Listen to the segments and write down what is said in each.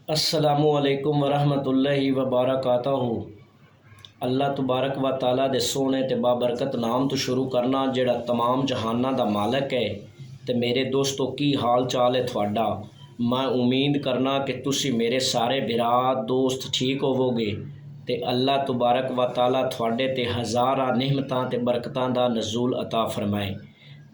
अस्सलामुअलैकुम वरहमतुल्लाहि वबरकातुहू। अल्लाह तबारक व ताला दे सोहने ते बाबरकत नाम तो शुरू करना जिहड़ा तमाम जहानां दा मालक है। ते मेरे दोस्तों की हाल चाल है थोड़ा। मैं उम्मीद करना कि तुसी मेरे सारे बिरा दोस्त ठीक होवोगे ते अल्लाह तबारक व ताला थोड़े ते हज़ारा नेमतां ते बरकतां दा नज़ूल अता फरमाए।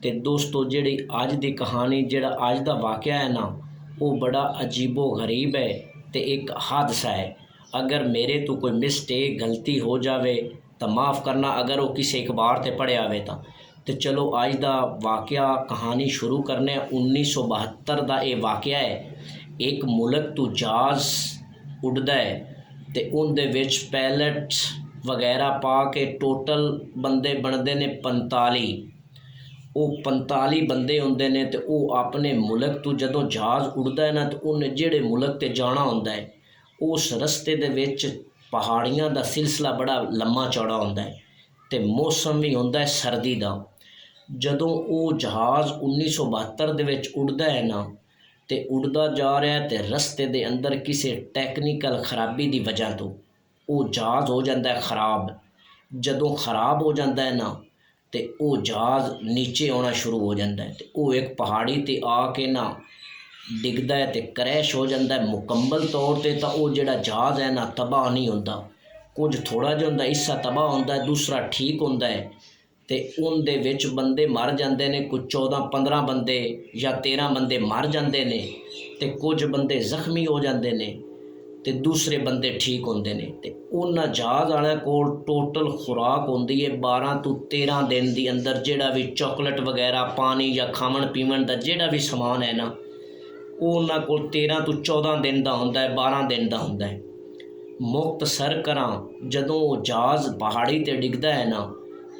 ते दोस्तों जिहड़ी अज दी कहानी जिहड़ा अज दा वाक़या है ना वो बड़ा अजीबो गरीब है ते एक हादसा है। अगर मेरे तो कोई मिसटेक गलती हो जावे तो माफ़ करना, अगर वो किसी अखबार ते पढ़े आवे तो चलो अज दा वाक़या कहानी शुरू करने। 1972 दा ये वाक़या है। एक मुल्क तो जहाज़ उड़दा है ते उनदे विच पैलट वगैरह पा के टोटल बंदे बनते ने 45। वो 45 बंदे होंदे ने ते वो अपने मुल्क तो जदों जहाज़ उड़दा है ना तो उन्हें जेड़े मुल्क ते जाना होंदा है उस रस्ते दे विच पहाड़ियां दा सिलसिला बड़ा लम्मा चौड़ा होंदा है ते मौसम भी होंदा है सर्दी दा। जदों वो जहाज़ 1972 दे विच उड़दा है ना ते उड़दा जा रहा है ते रस्ते दे अंदर किसी टैक्नीकल खराबी दी वजह तो वो जहाज़ हो जाता है खराब। जदों खराब हो जाता है ना ते वो जहाज़ नीचे आना शुरू हो जाता है ते वो एक पहाड़ी ते आके ना डिगदा है ते क्रैश हो जाता है। मुकम्मल तौर ते तो वो जिहड़ा जहाज़ है ना तबाह नहीं होंदा, कुछ थोड़ा जिहा होंदा हिस्सा तबाह होंदा है, दूसरा ठीक होंदा है ते उनदे विच बंदे मर जाते हैं। कुछ 14-15 बंदे या 13 बंदे मर जाते हैं ते कुछ बंदे जख्मी हो जाते हैं ते दूसरे बंदे ठीक होंदे ने। ते उन्हां जहाज़ वालियां कोल टोटल खुराक होंदी है 12 तो 13 दिन दी अंदर। जिहड़ा भी चॉकलेट वगैरह पानी या खावन पीवन दा जिहड़ा भी समान है ना वो उन्हां कोल 13 तो 14 दिन दा हुंदा है, 12 दिन दा हुंदा है। मुख्तसर करां जदों जहाज़ पहाड़ी ते डिगदा है ना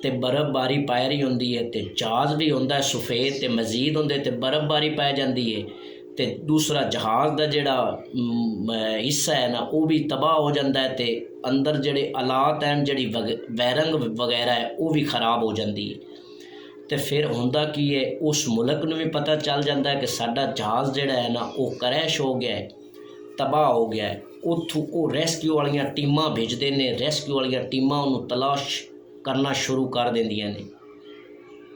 ते बर्फबारी पै रही होंदी है ते जहाज़ भी होंदा है सफ़ेद ते मजीद होंदे ते बर्फबारी पै जाती है ते दूसरा जहाज़ का जिहड़ा हिस्सा है ना वो भी तबाह हो जाता है ते अंदर जिहड़े आलात हैं जिहड़ी वैरंग वगैरह है वो भी खराब हो जाती है। तो फिर होंदा की है उस मुल्क नूं भी पता चल जाता है कि साडा जहाज़ जिहड़ा है ना वो क्रैश हो गया है, तबाह हो गया है। उत्थों वो रेस्क्यू वालियां टीमां भेजते हैं, रेस्क्यू वालियां टीमां उन्होंने तलाश करना शुरू कर देंदियां ने।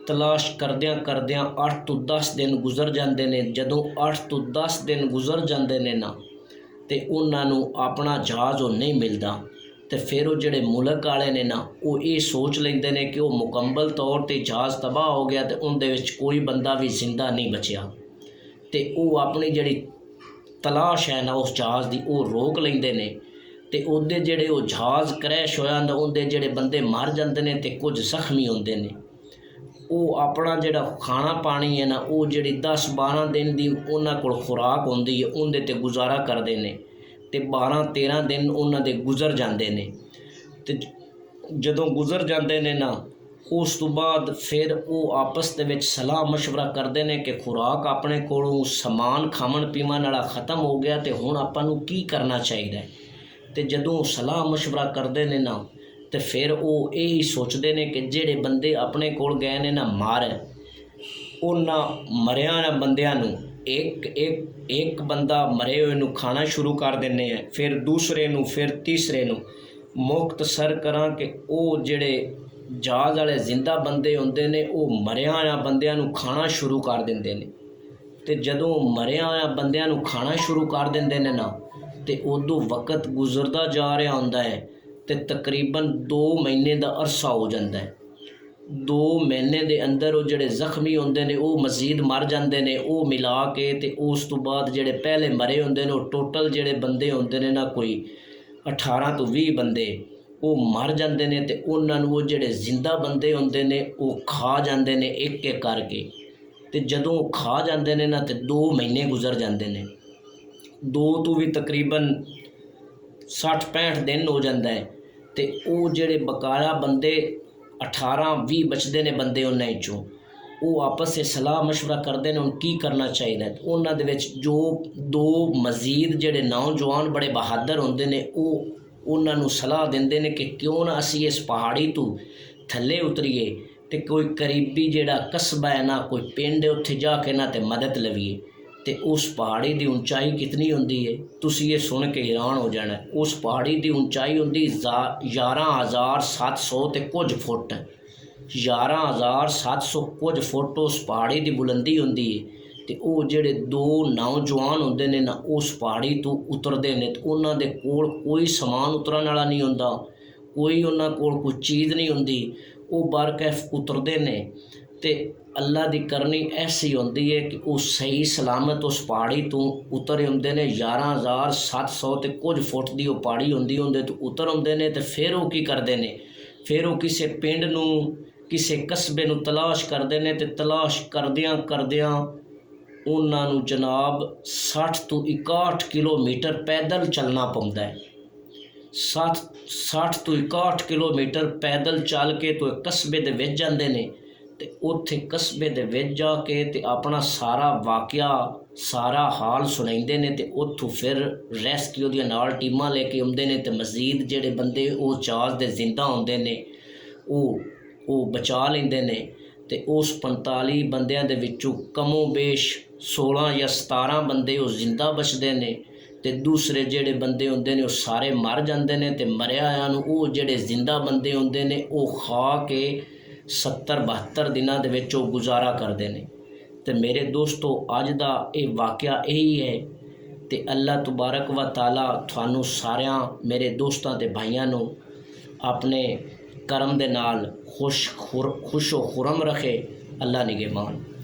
तलाश करदियां करदियां 8 तो 10 दिन गुजर जाते हैं। जदों 8 तो 10 दिन गुजर जाते हैं ना तो उन्होंने अपना जहाज़ वो नहीं मिलता। तो फिर वो जिहड़े मुल्क वाले ने ना वो ये सोच लेंदे ने कि वो मुकम्मल तौर पर जहाज़ तबाह हो गया तो उनदे विच कोई बंदा भी जिंदा नहीं बचिया। तो वो अपनी जिहड़ी तलाश है ना उस जहाज़ की वो रोक लेंदे ने ते उहदे जिहड़े वो जहाज़ क्रैश होया होंदा उहदे जिहड़े बंदे मर जाते हैं ते कुछ जख्मी होंदे ने। वो अपना जिहड़ा खाना पानी है ना वो जिहड़ी 10-12 दिन की उन्हां कोल खुराक होंदी है उहदे ते गुजारा करते हैं ते 12-13 दिन उन्हां दे गुजर जाते हैं। ते जदों गुजर जाते हैं ना उस तो बाद फिर वो आपस दे विच सलाह मशवरा करते हैं कि खुराक अपने कोलों समान खावन पीवन वाला ख़त्म हो गया तो हुण आपां नूं की करना चाहिए। तो जदों सलाह मशवरा करते हैं ना तो फिर वो यही सोचते हैं कि जिहड़े बंदे अपने कोल गए ने ना मार उन्हां मरिया बंदियां नूं एक बंदा मरे हुए नूं खाना शुरू कर देने हैं, फिर दूसरे नूं, फिर तीसरे नूं। मुख्तसर करां कि वो जिहड़े जहाज़ वाले जिंदा बंदे होंदे ने वो मरिया होया बंदियां नूं खाना शुरू कर देंदे ने। ते जदों मरिया होया बंदियां नूं खाना शुरू कर देंदे ने ना ते उदों वक्त गुजरदा जा रहा होंदा है ते तकरीबन 2 महीने का अरसा हो जाता है। 2 महीने के अंदर वो जिहड़े जख्मी होंदे ने वो मजीद मर जाते हैं। वो मिला के ते उस तो बाद जिहड़े पहले मरे होंदे ने वो टोटल जिहड़े बंदे होंदे ने ना कोई 18 तो 20 बंदे वो मर जाते हैं। तो उन्होंने वो जिहड़े जिंदा बंदे होंदे ने वो खा जाते हैं एक एक करके। तो जदों खा जाते हैं ना तो 2 महीने गुजर जाते हैं। 2 तो भी तकरीबन 60-65 दिन हो जाता है। तो वो जिहड़े बकाया बंदे 18-20 बचते हैं बंदे उन्हां चों वो आपस से सलाह मशवरा करते हैं की करना चाहिए। तो उन्हां दे विच जो 2 मजीद जिहड़े नौजवान बड़े बहादुर होंदे ने वो उन्हां नूं सलाह दिंदे ने कि क्यों ना असी इस पहाड़ी तो थल्ले उतरीए तो कोई करीबी जिहड़ा कस्बा है ना कोई पिंड उत्थे जाके ना तो मदद लवीए। ਤੇ ਉਸ ਪਹਾੜੀ ਦੀ ਉਚਾਈ ਕਿਤਨੀ ਹੁੰਦੀ ਹੈ, ਤੁਸੀਂ ਇਹ ਸੁਣ ਕੇ ਹੈਰਾਨ ਹੋ ਜਾਣਾ। ਉਸ ਪਹਾੜੀ ਦੀ ਉਚਾਈ ਹੁੰਦੀ 11,700 ਤੇ ਕੁਝ ਫੁੱਟ। 11,700 ਕੁਝ ਫੁੱਟ ਉਸ ਪਹਾੜੀ ਦੀ ਬੁਲੰਦੀ ਹੁੰਦੀ ਹੈ। ਤੇ ਉਹ ਜਿਹੜੇ ਦੋ ਨੌਜਵਾਨ ਹੁੰਦੇ ਨੇ ਨਾ, ਉਸ ਪਹਾੜੀ ਤੋਂ ਉਤਰਦੇ ਨੇ ਤੇ ਉਹਨਾਂ ਦੇ ਕੋਲ ਕੋਈ ਸਮਾਨ ਉਤਰਨ ਵਾਲਾ ਨਹੀਂ ਹੁੰਦਾ, ਕੋਈ ਉਹਨਾਂ ਕੋਲ ਕੋਈ ਚੀਜ਼ ਨਹੀਂ ਹੁੰਦੀ। ਉਹ ਬਾਰਕੈਫ ਉਤਰਦੇ ਨੇ ਤੇ ਅੱਲਾ ਦੀ ਕਰਨੀ ਐਸੀ ਹੁੰਦੀ ਹੈ ਕਿ ਉਹ ਸਹੀ ਸਲਾਮਤ ਉਸ ਪਹਾੜੀ ਤੋਂ ਉਤਰ ਆਉਂਦੇ ਨੇ। 11,700 ਤੇ ਕੁਝ ਫੁੱਟ ਦੀ ਉਹ ਪਹਾੜੀ ਹੁੰਦੀ, ਉਹਦੇ ਤੋਂ ਉਤਰ ਆਉਂਦੇ ਨੇ। ਤੇ ਫਿਰ ਉਹ ਕੀ ਕਰਦੇ ਨੇ, ਫਿਰ ਉਹ ਕਿਸੇ ਪਿੰਡ ਨੂੰ, ਕਿਸੇ ਕਸਬੇ ਨੂੰ ਤਲਾਸ਼ ਕਰਦੇ ਨੇ। ਤੇ ਤਲਾਸ਼ ਕਰਦਿਆਂ ਕਰਦਿਆਂ ਉਹਨਾਂ ਨੂੰ ਜਨਾਬ 60 ਤੋਂ 61 ਕਿਲੋਮੀਟਰ ਪੈਦਲ ਚੱਲਣਾ ਪੈਂਦਾ ਹੈ। 60 ਤੋਂ 61 ਕਿਲੋਮੀਟਰ ਪੈਦਲ ਚੱਲ ਕੇ ਤੋਂ ਕਸਬੇ ਦੇ ਵਿੱਚ ਜਾਂਦੇ ਨੇ। ਤੇ ਉੱਥੇ ਕਸਬੇ ਦੇ ਵਿੱਚ ਜਾ ਕੇ ਤੇ ਆਪਣਾ ਸਾਰਾ ਵਾਕਿਆ, ਸਾਰਾ ਹਾਲ ਸੁਣਾਉਂਦੇ ਨੇ। ਤੇ ਉੱਥੋਂ ਫਿਰ ਰੈਸਕਿਊ ਦੀਆਂ ਨਾਲ ਟੀਮਾਂ ਲੈ ਕੇ ਆਉਂਦੇ ਨੇ। ਤੇ ਮਜ਼ੀਦ ਜਿਹੜੇ ਬੰਦੇ ਉਹ ਜਹਾਜ਼ ਦੇ ਜ਼ਿੰਦਾ ਹੁੰਦੇ ਨੇ ਉਹ ਬਚਾ ਲੈਂਦੇ ਨੇ। ਤੇ ਉਸ 45 ਬੰਦਿਆਂ ਦੇ ਵਿੱਚੋਂ ਕਮੋ ਬੇਸ਼ 16 ਜਾਂ 17 ਬੰਦੇ ਉਹ ਜ਼ਿੰਦਾ ਬਚਦੇ ਨੇ। ਤੇ ਦੂਸਰੇ ਜਿਹੜੇ ਬੰਦੇ ਹੁੰਦੇ ਨੇ ਉਹ ਸਾਰੇ ਮਰ ਜਾਂਦੇ ਨੇ। ਤੇ ਮਰਿਆ ਹੋਇਆਂ ਨੂੰ ਉਹ ਜਿਹੜੇ ਜ਼ਿੰਦਾ ਬੰਦੇ ਹੁੰਦੇ ਨੇ ਉਹ ਖਾ ਕੇ 70-72 ਦਿਨਾਂ ਦੇ ਵਿੱਚ ਉਹ ਗੁਜ਼ਾਰਾ ਕਰਦੇ ਨੇ। ਤੇ ਮੇਰੇ ਦੋਸਤੋ, ਅੱਜ ਦਾ ਇਹ ਵਾਕਿਆ ਇਹੀ ਹੈ। ਤੇ ਅੱਲਾ ਤਬਾਰਕ व ਤਾਲਾ ਤੁਹਾਨੂੰ ਸਾਰਿਆਂ ਮੇਰੇ ਦੋਸਤਾਂ ਤੇ ਭਾਈਆਂ ਨੂੰ ਆਪਣੇ ਕਰਮ ਦੇ ਨਾਲ ਖੁਸ਼ व खुरम रखे। अल्लाह निगहबान।